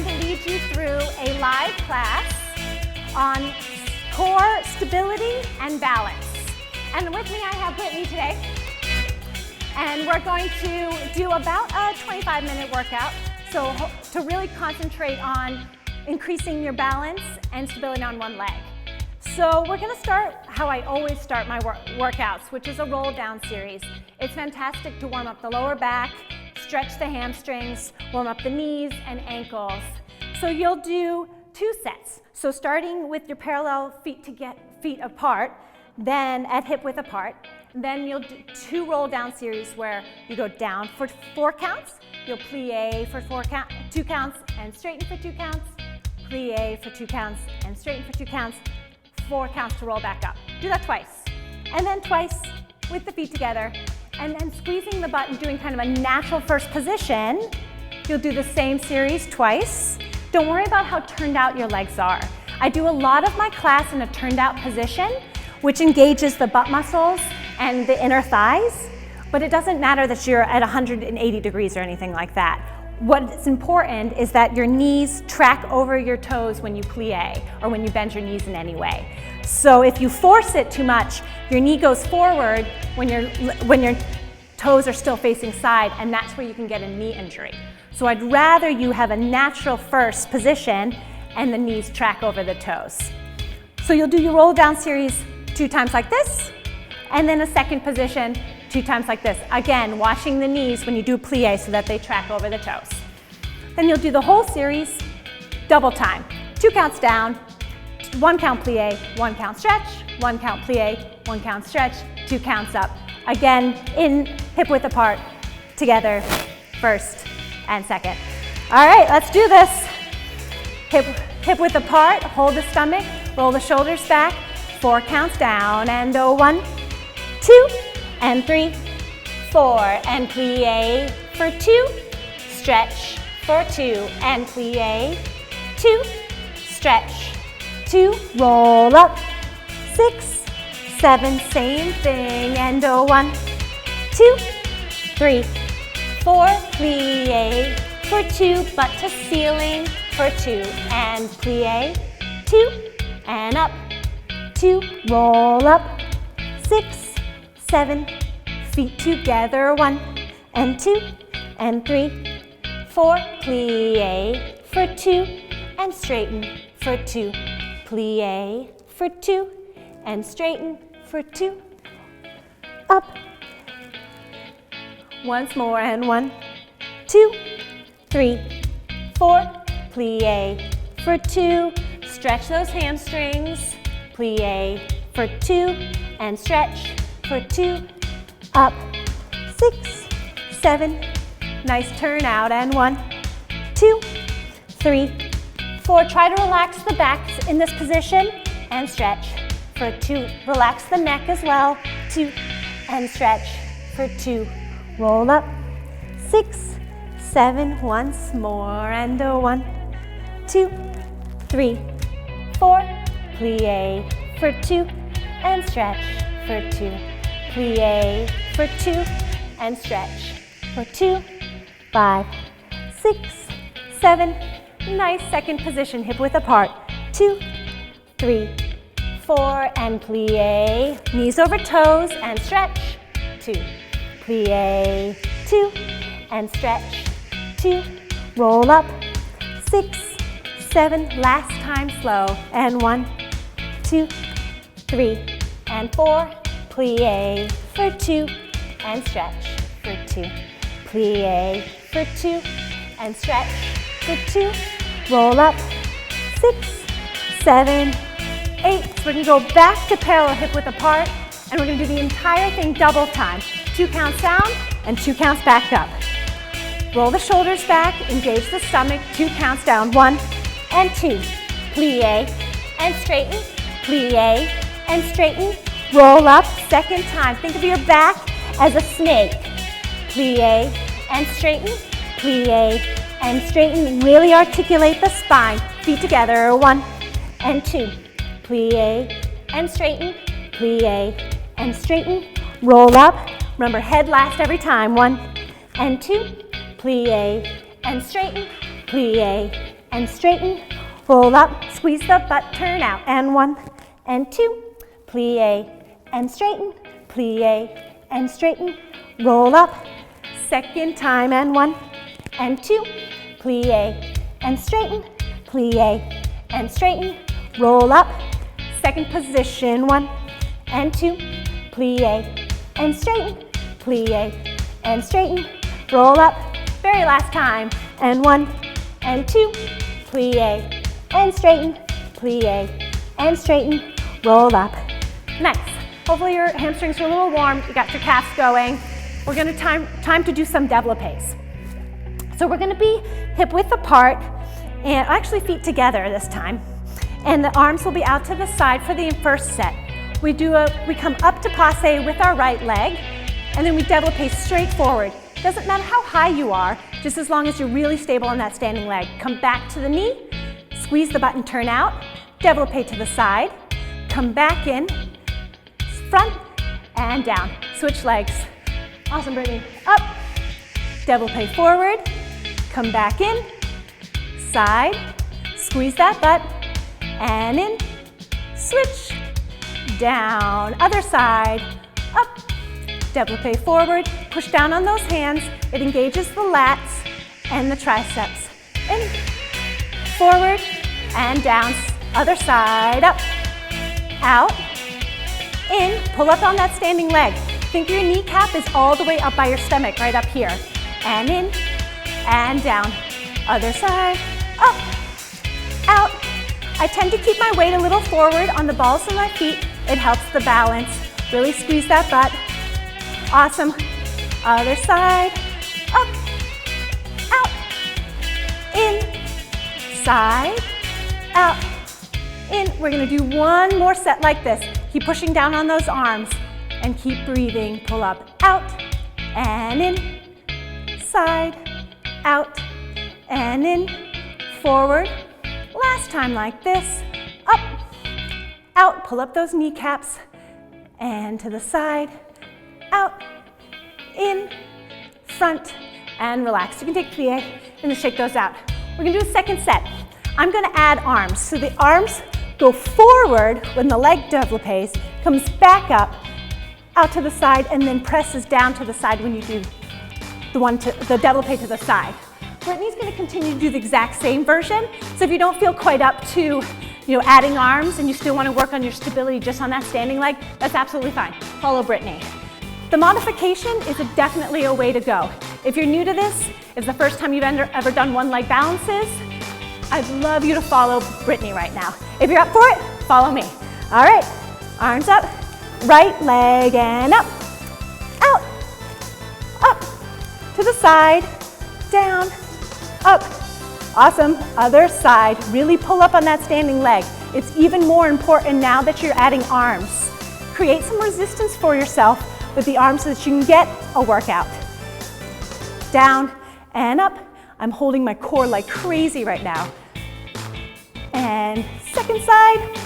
going to lead you through a live class on core stability and balance. And with me I have Brittany today. And we're going to do about a 25-minute workout. So to really concentrate on increasing your balance and stability on one leg. So we're going to start how I always start my workouts, which is a roll down series. It's fantastic to warm up the lower back, stretch the hamstrings, warm up the knees and ankles. So you'll do 2 sets. So starting with your parallel feet apart, then at hip width apart. Then you'll do 2 roll down series where you go down for 4 counts, you'll plie for 2 counts and straighten for 2 counts, plie for 2 counts and straighten for 2 counts, 4 counts to roll back up. Do that twice. And then twice with the feet together, and then squeezing the butt and doing kind of a natural first position. You'll do the same series twice. Don't worry about how turned out your legs are. I do a lot of my class in a turned out position, which engages the butt muscles and the inner thighs, but it doesn't matter that you're at 180 degrees or anything like that. What's important is that your knees track over your toes when you plie or when you bend your knees in any way. So if you force it too much, your knee goes forward when your toes are still facing side, and that's where you can get a knee injury. So I'd rather you have a natural first position and the knees track over the toes. So you'll do your roll down series 2 times like this, and then a second position 2 times like this. Again, watching the knees when you do plie so that they track over the toes. Then you'll do the whole series double time. 2 counts down, 1 count plie, 1 count stretch, 1 count plie, 1 count stretch, 2 counts up. Again, in hip width apart, together, first and second. All right, let's do this. Hip width apart, hold the stomach, roll the shoulders back, 4 counts down, and 1, 2, and 3, 4, and plie for 2, stretch for 2, and plie, 2, stretch, 2, roll up, 6, 7, same thing, and 1, 2, 3, 4, plie for 2, butt to ceiling for 2, and plie, 2, and up, 2, roll up, 6, 7, feet together, 1, and 2, and 3, 4, plie for 2, and straighten for 2, plie for 2, and straighten for 2, up. Once more, and 1, 2, 3, 4, plie for 2, stretch those hamstrings, plie for 2, and stretch for 2, up, 6, 7, nice turn out, and 1, 2, 3, 4. Try to relax the back in this position and stretch for 2. Relax the neck as well, 2, and stretch for 2. Roll up, 6, 7, once more, and 1, 2, 3, 4, plie for 2, and stretch for 2, plie for 2, and stretch for 2, 5, 6, 7, nice second position, hip width apart, 2, 3, 4, and plie, knees over toes, and stretch, 2, plie, 2, and stretch, 2, roll up, 6, 7, last time slow, and 1, 2, 3, and 4, plie for 2, and stretch for 2, plie for 2, and stretch for 2, roll up, 6, 7, 8. So we're going to go back to parallel hip width apart, and we're going to do the entire thing double time. 2 counts down and 2 counts back up. Roll the shoulders back, engage the stomach, 2 counts down, 1 and 2. Plie and straighten, plie and straighten, roll up, second time. Think of your back as a snake. Plie and straighten, plie and straighten. Really articulate the spine. Feet together, 1 and 2. Plie and straighten, plie and straighten, roll up. Remember, head last every time, 1 and 2. Plie and straighten, plie and straighten, roll up, squeeze the butt, turn out, and 1 and 2, plie and straighten, plie and straighten, roll up, second time, and 1 and 2, plie and straighten, plie and straighten, roll up, second position, 1 and 2, plie and straighten, plie and straighten, roll up, very last time, and 1 and 2, plie and straighten, plie and straighten, roll up. Nice. Hopefully your hamstrings are a little warm, you got your calves going. We're gonna time to do some developés. So we're gonna be hip width apart, and actually feet together this time. And the arms will be out to the side for the first set. We come up to passe with our right leg, and then we developé straight forward. Doesn't matter how high you are, just as long as you're really stable on that standing leg. Come back to the knee, squeeze the butt and turn out, developé to the side, come back in, front and down. Switch legs. Awesome, Brittany. Up, developé forward, come back in, side, squeeze that butt, and in, switch, down, other side, up, developé forward, push down on those hands, it engages the lats and the triceps. In, forward, and down, other side, up, out, in, pull up on that standing leg. Think your kneecap is all the way up by your stomach, right up here. And in, and down, other side, up, out. I tend to keep my weight a little forward on the balls of my feet. It helps the balance. Really squeeze that butt. Awesome. Other side, up, out, in, side, out, in. We're gonna do one more set like this. Keep pushing down on those arms and keep breathing. Pull up, out, and in, side, out, and in, forward. Last time like this, up, out, pull up those kneecaps, and to the side, out, in, front, and relax. You can take plie and then shake those out. We're gonna do a second set. I'm gonna add arms. So the arms go forward when the leg developes, comes back up, out to the side, and then presses down to the side when you do the developé to the side. Brittany's gonna continue to do the exact same version. So if you don't feel quite up to adding arms and you still wanna work on your stability just on that standing leg, that's absolutely fine. Follow Brittany. The modification is definitely a way to go. If you're new to this, if it's the first time you've ever done one leg balances, I'd love you to follow Brittany right now. If you're up for it, follow me. All right, arms up, right leg and up, out, up, to the side, down, up. Awesome, other side. Really pull up on that standing leg. It's even more important now that you're adding arms. Create some resistance for yourself with the arms so that you can get a workout. Down and up. I'm holding my core like crazy right now. And second side,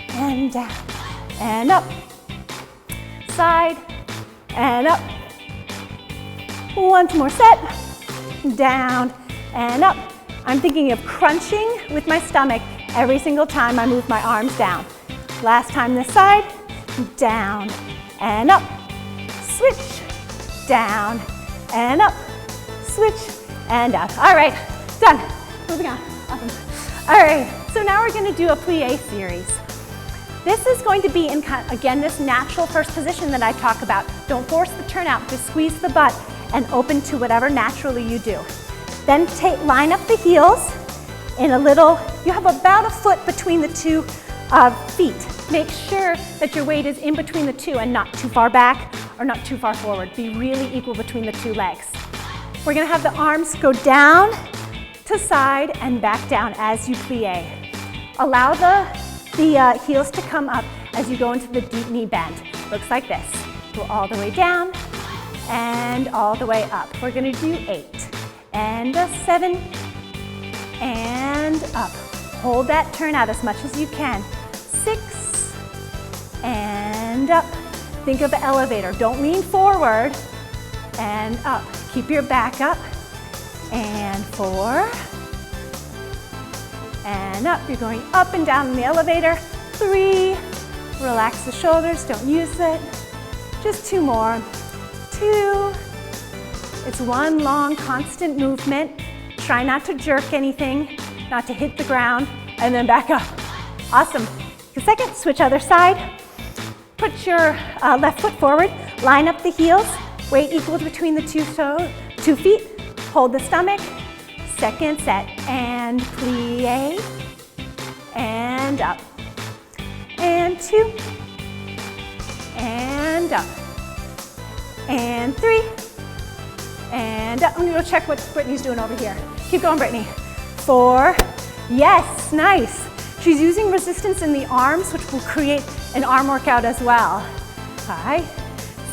and down, and up. Side, and up. One more set, down, and up. I'm thinking of crunching with my stomach every single time I move my arms down. Last time this side, down, and up. Switch, down, and up. Switch, and out. All right, done. Moving on. Awesome. All right, so now we're going to do a plie series. This is going to be in, again, this natural first position that I talk about. Don't force the turnout, just squeeze the butt and open to whatever naturally you do. Then line up the heels in a little, you have about a foot between the two feet. Make sure that your weight is in between the two and not too far back or not too far forward. Be really equal between the two legs. We're gonna have the arms go down to side and back down as you plie. Allow the heels to come up as you go into the deep knee bend. Looks like this. Go all the way down and all the way up. We're gonna do 8 and a 7 and up. Hold that turnout as much as you can. 6 and up. Think of the elevator. Don't lean forward and up. Keep your back up. And 4 and up. You're going up and down in the elevator. 3, relax the shoulders, don't use it. Just 2 more. 2, it's 1 long constant movement. Try not to jerk anything, not to hit the ground, and then back up. Awesome. The second, switch other side. Put your left foot forward, line up the heels, weight equal between the 2 feet, hold the stomach. Second set, and plie, and up, and 2, and up, and 3, and up. I'm gonna go check what Brittany's doing over here. Keep going, Brittany. 4, yes, nice. She's using resistance in the arms, which will create an arm workout as well. 5,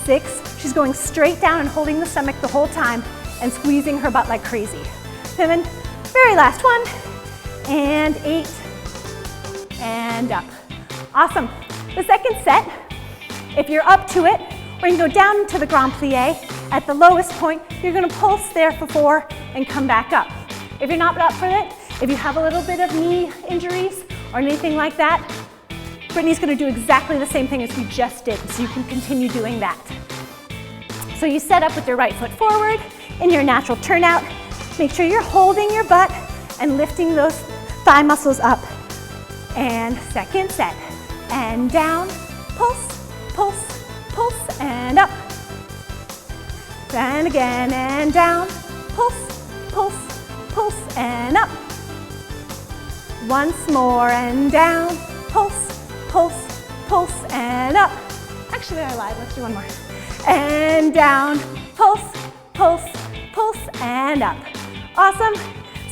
6, she's going straight down and holding the stomach the whole time and squeezing her butt like crazy. 7, very last one, and 8, and up. Awesome. The second set, if you're up to it, we're gonna go down to the grand plie. At the lowest point, you're gonna pulse there for 4 and come back up. If you're not up for it, if you have a little bit of knee injuries or anything like that, Brittany's gonna do exactly the same thing as we just did, so you can continue doing that. So you set up with your right foot forward in your natural turnout. Make sure you're holding your butt and lifting those thigh muscles up. And second set, and down, pulse, pulse, pulse, and up. And again, and down, pulse, pulse, pulse, and up. Once more, and down, pulse, pulse, pulse, and up. Actually, I lied, let's do one more. And down, pulse, pulse, pulse, and up. Awesome.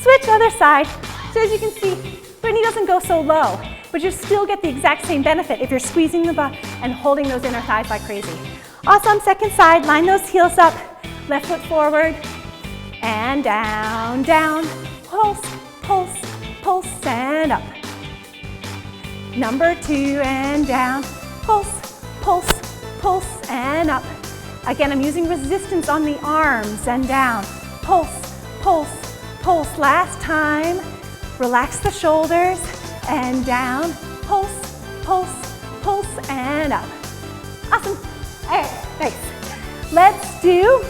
Switch other side. So as you can see, Brittany doesn't go so low, but you still get the exact same benefit if you're squeezing the butt and holding those inner thighs like crazy. Awesome. Second side, line those heels up, left foot forward, and down, down, pulse, pulse, pulse, and up. Number 2, and down, pulse, pulse, pulse, and up. Again, I'm using resistance on the arms, and down, pulse, pulse, pulse. Last time, relax the shoulders, and down, pulse, pulse, pulse, and up. Awesome. All right, nice. Let's do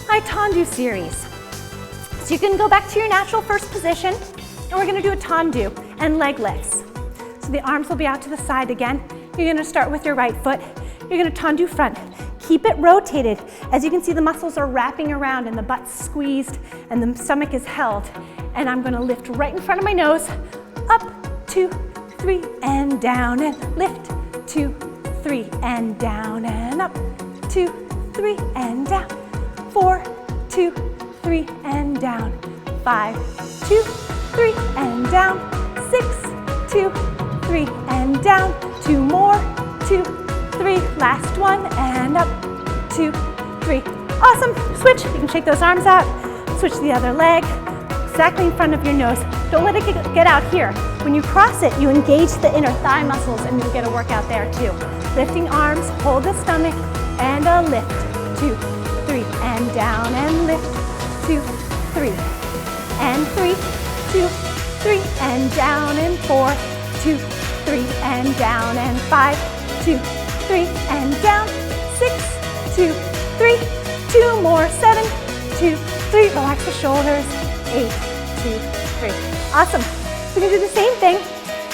my Tendu series. So you can go back to your natural first position, and we're gonna do a Tendu and leg lifts. So the arms will be out to the side again. You're gonna start with your right foot. You're gonna Tendu front. Keep it rotated. As you can see, the muscles are wrapping around and the butt's squeezed and the stomach is held. And I'm gonna lift right in front of my nose, up, 2, 3, and down, and lift, 2, 3, and down, and up, 2, 3, and down, 4, 2, 3, and down, 5, 2, 3, and down, 6, 2, 3, and down, 2 more, 2, 3, last one, and up, 2, 3. Awesome, switch, you can shake those arms out, switch the other leg, exactly in front of your nose. Don't let it get out here. When you cross it, you engage the inner thigh muscles and you'll get a workout there too. Lifting arms, hold the stomach, and a lift, 2, 3, and down, and lift, 2, 3, and 3, 2, 3, and down, and 4, 2, 3, and down, and 5, 2, 3, and down, 6, 2, 3, 2 more, 7, 2, 3, relax the shoulders, 8, 2, 3. Awesome. We're gonna do the same thing,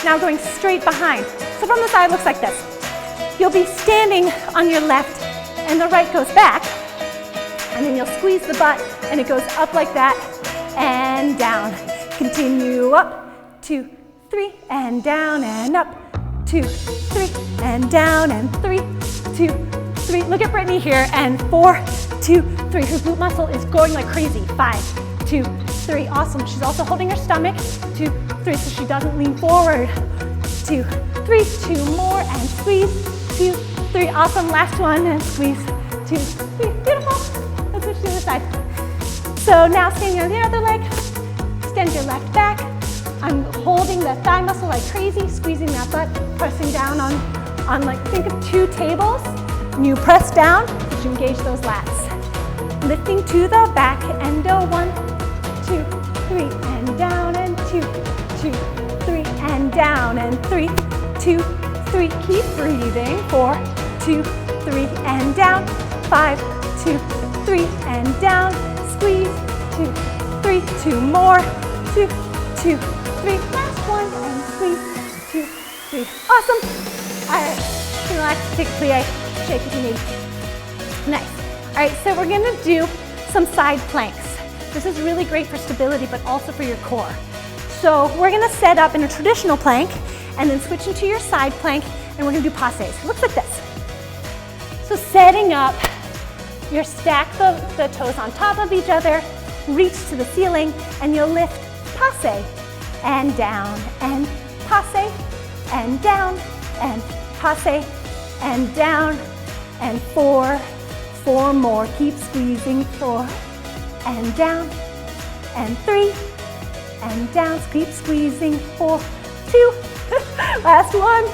now going straight behind. So from the side, it looks like this. You'll be standing on your left, and the right goes back, and then you'll squeeze the butt, and it goes up like that, and down. Continue up, 2, 3, and down, and up, 2, 3, and down, and 3, 2, 3. Look at Brittany here, and 4, 2, 3. Her glute muscle is going like crazy. 5, 2, 3. Awesome. She's also holding her stomach. 2, 3, so she doesn't lean forward. 2, 3. 2 more, and squeeze. 2, 3. Awesome. Last one, and squeeze. 2, 3. Beautiful. Let's switch to the other side. So now standing on the other leg, extend your left back. I'm holding the thigh muscle like crazy, squeezing that butt, pressing down on like, think of 2 tables. And you press down, you engage those lats. Lifting to the back, endo, 1, 2, 3, and down, and 2, 2, 2, 3, and down, and 3, 2, 3. Keep breathing. 4, 2, 3, and down. 5, 2, 3, and down. Squeeze. 2, 3. 2 more. 2, 2, 3. Last one, and squeeze. 2, 3. Awesome. All right. Relax. Take a plie. Shake if you need. Nice. All right. So we're gonna do some side planks. This is really great for stability, but also for your core. So we're gonna set up in a traditional plank and then switch into your side plank, and we're gonna do passes. It looks like this. So setting up, you stack the toes on top of each other, reach to the ceiling, and you'll lift passe, and down, and passe, and down, and passe, and down, and 4, 4 more. Keep squeezing. 4, and down, and 3, and down. Keep squeezing. 4, 2, last one.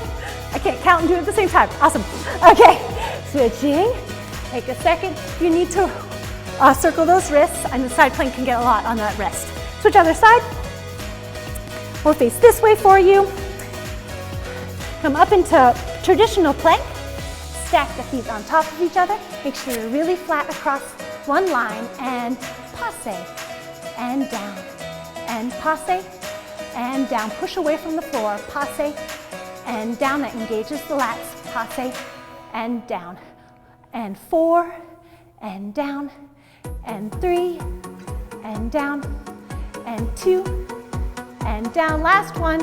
I can't count and do it at the same time. Awesome. Okay, switching. Take a second. You need to circle those wrists, and the side plank can get a lot on that wrist. Switch other side. We'll face this way for you. Come up into traditional plank. Stack the feet on top of each other. Make sure you're really flat across one line, and passe, and down, and passe, and down. Push away from the floor. Passe, and down. That engages the lats. Passe, and down. And 4, and down, and 3, and down, and 2, and down. Last one.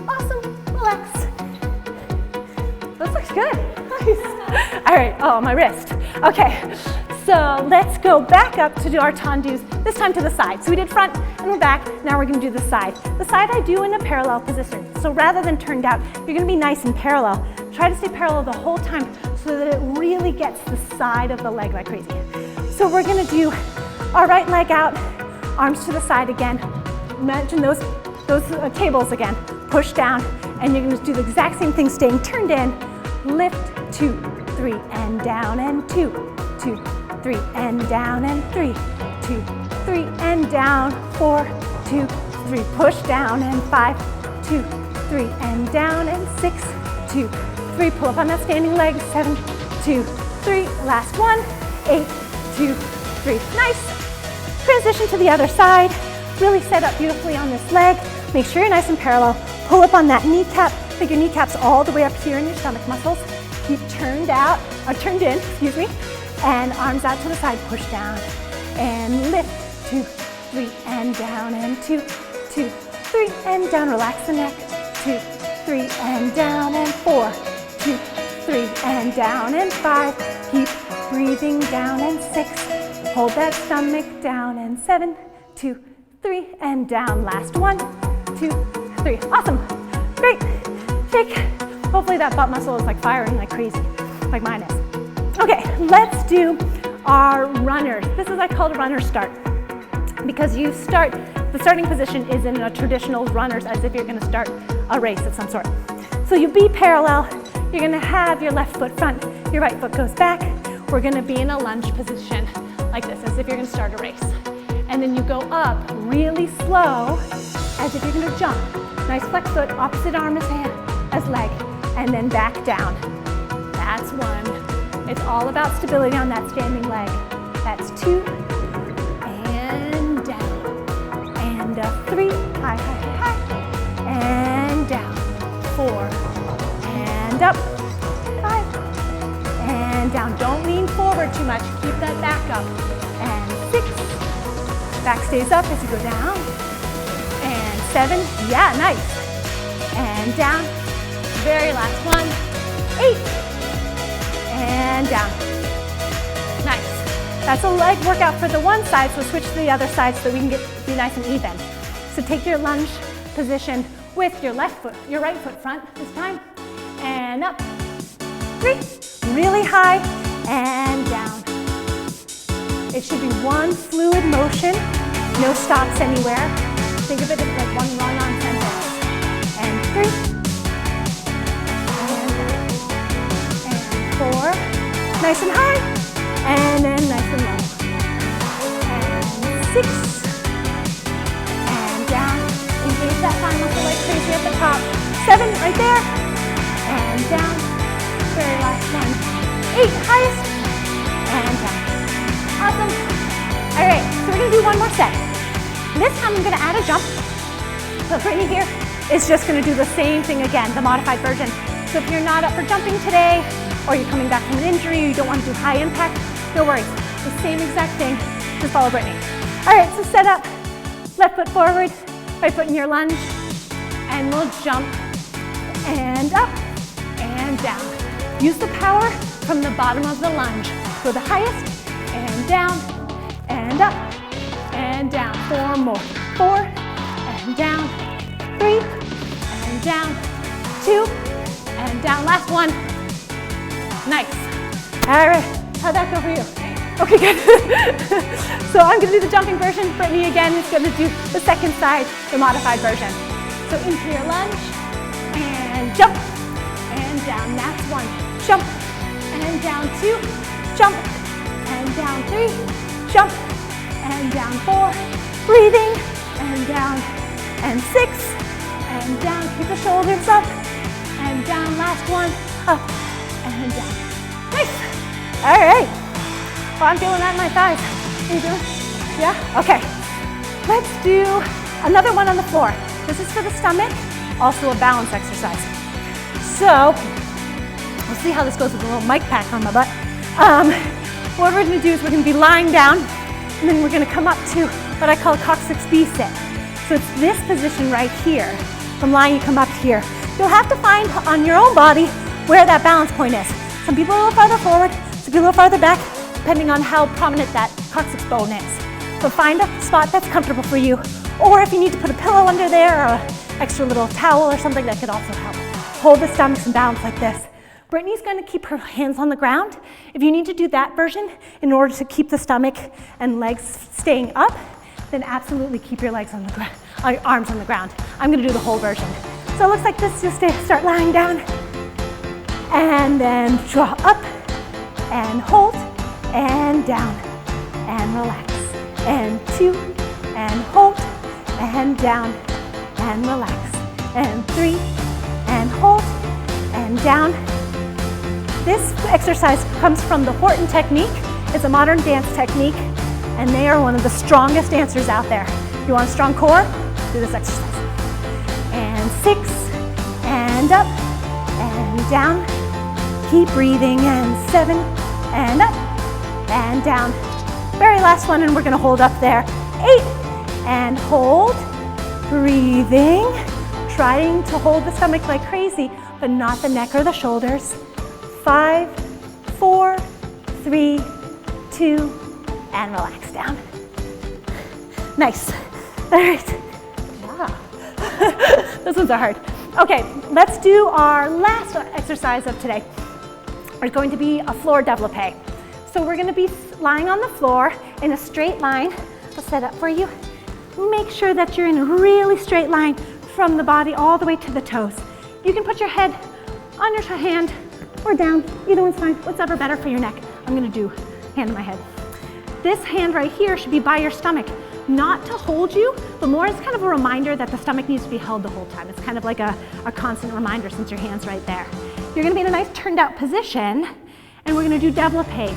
Awesome. Relax. This looks good. Nice. All right. Oh, my wrist. Okay. So let's go back up to do our tendus, this time to the side. So we did front and we're back. Now we're going to do the side. The side I do in a parallel position. So rather than turned out, you're going to be nice and parallel. Try to stay parallel the whole time so that it really gets the side of the leg like crazy. So we're going to do our right leg out, arms to the side again. Imagine those tables again. Push down, and you're going to do the exact same thing, staying turned in. Lift, 2, 3, and down, and 2, 2, 3, and down, and 3, 2, 3, and down. 4, 2, 3. Push down, and 5, 2, 3, and down, and 6, 2, 3. Pull up on that standing leg. 7, 2, 3. Last one. 8, 2, 3. Nice. Transition to the other side. Really set up beautifully on this leg. Make sure you're nice and parallel. Pull up on that kneecap. Take your kneecaps all the way up here in your stomach muscles. Keep turned in, excuse me. And arms out to the side. Push down and lift. 2, 3, and down, and 2, 2, 3, and down. Relax the neck. 2, 3, and down, and 4, 2, 3, and down, and 5. Keep breathing down, and 6. Hold that stomach down, and 7, 2, 3, and down. Last 1, 2, 3. Awesome. Great. Shake. Hopefully that butt muscle is like firing like crazy, like mine is. Okay, let's do our runners. This is I call a runner start because the starting position is in a traditional runners as if you're going to start a race of some sort. So you be parallel. You're going to have your left foot front, your right foot goes back. We're going to be in a lunge position like this as if you're going to start a race. And then you go up really slow as if you're going to jump. Nice flex foot, opposite arm as leg, and then back down. That's 1. It's all about stability on that standing leg. That's 2, and down, and 3, high, high, high, and down, 4, and up, 5, and down. Don't lean forward too much, keep that back up, and 6, back stays up as you go down, and 7, yeah, nice, and down, very last one, 8, and down. Nice. That's a leg workout for the one side, so switch to the other side so that we can be nice and even. So take your lunge position with your right foot front this time, and up, 3, really high, and down. It should be one fluid motion, no stops anywhere. Think of it as like one run-on sentence. And 3, 4, nice and high, and then nice and low, and 6, and down, 7 right there, and down. Very last one. 8, highest, and down. Awesome. All right, so we're gonna do one more set. This time I'm gonna add a jump. So Brittany here is just gonna do the same thing again, the modified version. So if you're not up for jumping today, or you're coming back from an injury, or you don't want to do high impact, no worries. The same exact thing, just follow Brittany. All right, so set up, left foot forward, right foot in your lunge, and we'll jump, and up, and down. Use the power from the bottom of the lunge. Go the highest, and down, and up, and down. 4 more. 4, and down. 3, and down. 2, and down. Last one. Nice. All right, how'd that go for you? Okay, good. So I'm gonna do the jumping version. Brittany again is gonna do the second side, the modified version. So into your lunge, and jump, and down. That's 1. Jump, and down. 2, jump, and down. 3, jump, and down. 4, breathing, and down. And 6, and down. Keep the shoulders up, and down. Last one, up, and down. Nice. All right. Well, I'm feeling that in my thighs. Are you doing? Yeah? Okay. Let's do another one on the floor. This is for the stomach, also a balance exercise. So, we'll see how this goes with a little mic pack on my butt. What we're gonna do is we're gonna be lying down, and then we're gonna come up to what I call a coccyx B sit. So it's this position right here. From lying, you come up here. You'll have to find on your own body where that balance point is. Some people a little farther forward, some people a little farther back, depending on how prominent that coccyx bone is. So find a spot that's comfortable for you, or if you need to put a pillow under there or an extra little towel or something, that could also help. Hold the stomach and balance like this. Brittany's going to keep her hands on the ground. If you need to do that version in order to keep the stomach and legs staying up, then absolutely keep your legs on the ground, your arms on the ground. I'm going to do the whole version. So it looks like this. Just start lying down, and then draw up, and hold, and down, and relax, and 2, and hold, and down, and relax, and 3, and hold, and down. This exercise comes from the Horton technique. It's a modern dance technique, and they are one of the strongest dancers out there. If you want a strong core, do this exercise. And 6, and up, and down. Keep breathing, and 7, and up, and down. Very last one, and we're gonna hold up there. 8, and hold, breathing, trying to hold the stomach like crazy, but not the neck or the shoulders. 5, 4, 3, 2, and relax down. Nice. All right. Yeah. Those ones are hard. Okay, let's do our last exercise of today. It's going to be a floor developé. So we're going to be lying on the floor in a straight line. I'll set up for you. Make sure that you're in a really straight line from the body all the way to the toes. You can put your head on your hand or down. Either one's fine. Whatever better for your neck. I'm going to do hand on my head. This hand right here should be by your stomach, not to hold you, but more as kind of a reminder that the stomach needs to be held the whole time. It's kind of like a constant reminder since your hand's right there. You're gonna be in a nice turned out position, and we're gonna do developés.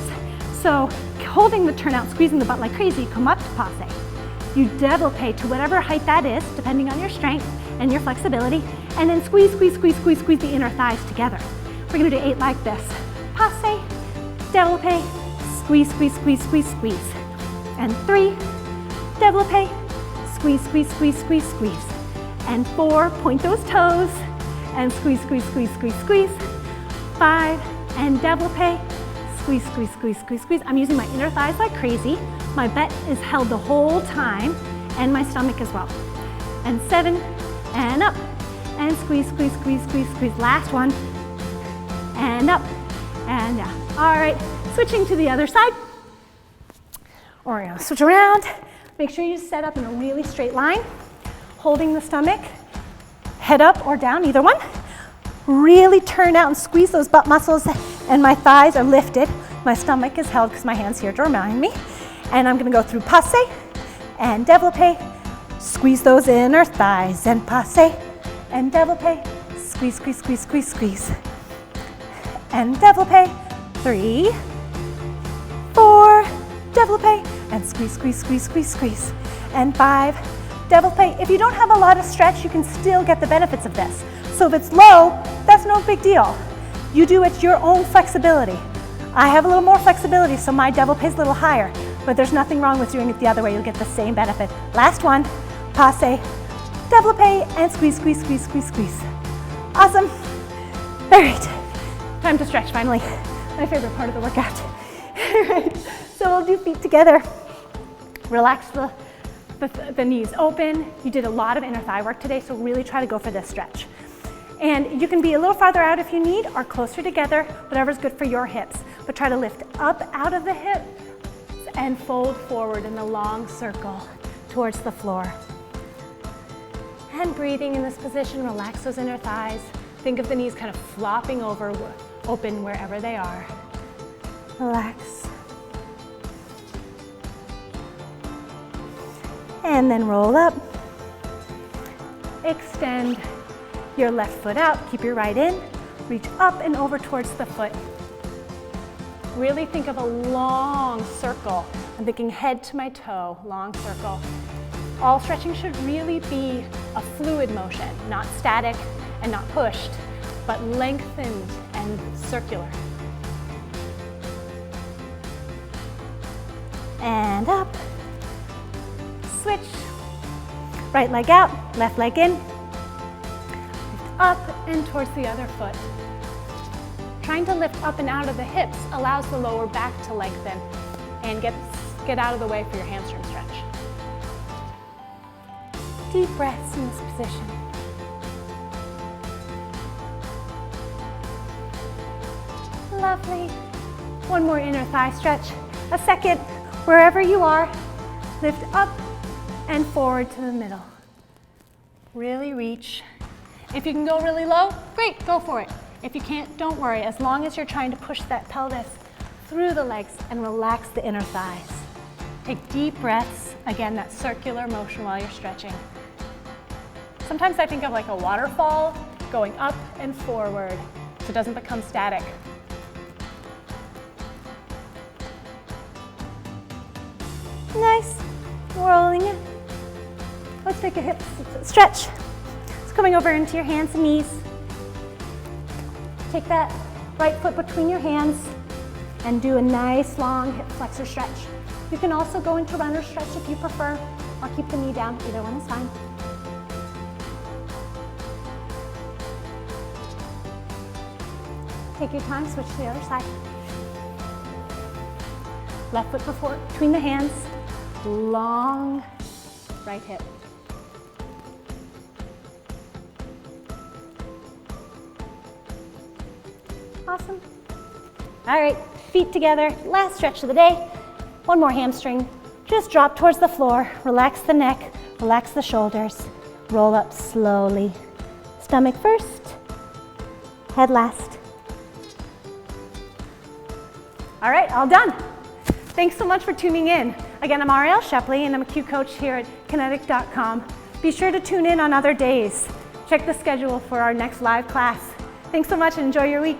So holding the turnout, squeezing the butt like crazy, come up to passe. You developé to whatever height that is, depending on your strength and your flexibility, and then squeeze, squeeze, squeeze, squeeze, squeeze the inner thighs together. We're gonna do 8 like this. Passe, developé, squeeze, squeeze, squeeze, squeeze, squeeze. And 3, developé, squeeze, squeeze, squeeze, squeeze, squeeze. And 4, point those toes, and squeeze, squeeze, squeeze, squeeze, squeeze. 5, and developé, squeeze, squeeze, squeeze, squeeze, squeeze. I'm using my inner thighs like crazy. My butt is held the whole time, and my stomach as well. And 7, and up, and squeeze, squeeze, squeeze, squeeze, squeeze. Last one, and up, and down. All right, switching to the other side. Or we're gonna switch around. Make sure you set up in a really straight line, holding the stomach, head up or down, either one. Really turn out and squeeze those butt muscles, and my thighs are lifted. My stomach is held because my hand's here to remind me. And I'm gonna go through passe and developé, squeeze those inner thighs, and passe and developé, squeeze, squeeze, squeeze, squeeze, squeeze. And developé. 3, 4, developé, and squeeze, squeeze, squeeze, squeeze, squeeze. And 5, developé. If you don't have a lot of stretch, you can still get the benefits of this. So if it's low, that's no big deal. You do it your own flexibility. I have a little more flexibility, so my developé is a little higher, but there's nothing wrong with doing it the other way. You'll get the same benefit. Last one, passe, developé, and squeeze, squeeze, squeeze, squeeze, squeeze. Awesome. All right, time to stretch finally. My favorite part of the workout. All right, so we'll do feet together. Relax the knees open. You did a lot of inner thigh work today, so really try to go for this stretch. And you can be a little farther out if you need, or closer together, whatever's good for your hips. But try to lift up out of the hip and fold forward in a long circle towards the floor. And breathing in this position, relax those inner thighs. Think of the knees kind of flopping over, open wherever they are. Relax. And then roll up. Extend your left foot out, keep your right in. Reach up and over towards the foot. Really think of a long circle. I'm thinking head to my toe, long circle. All stretching should really be a fluid motion, not static and not pushed, but lengthened and circular. And up. Switch. Right leg out, left leg in. Lift up and towards the other foot. Trying to lift up and out of the hips allows the lower back to lengthen and get out of the way for your hamstring stretch. Deep breaths in this position. Lovely. One more inner thigh stretch. A second, wherever you are, lift up and forward to the middle. Really reach. If you can go really low, great, go for it. If you can't, don't worry, as long as you're trying to push that pelvis through the legs and relax the inner thighs. Take deep breaths, again, that circular motion while you're stretching. Sometimes I think of like a waterfall going up and forward so it doesn't become static. Nice, rolling it. Let's take a hip stretch. It's coming over into your hands and knees. Take that right foot between your hands and do a nice long hip flexor stretch. You can also go into runner stretch if you prefer, or keep the knee down, either one is fine. Take your time, switch to the other side. Left foot between the hands, long right hip. Awesome. All right, feet together, last stretch of the day. One more hamstring. Just drop towards the floor, relax the neck, relax the shoulders, roll up slowly. Stomach first, head last. All right, all done. Thanks so much for tuning in. Again, I'm Ariel Shepley and I'm a Q coach here at Qinetic.com. Be sure to tune in on other days. Check the schedule for our next live class. Thanks so much and enjoy your week.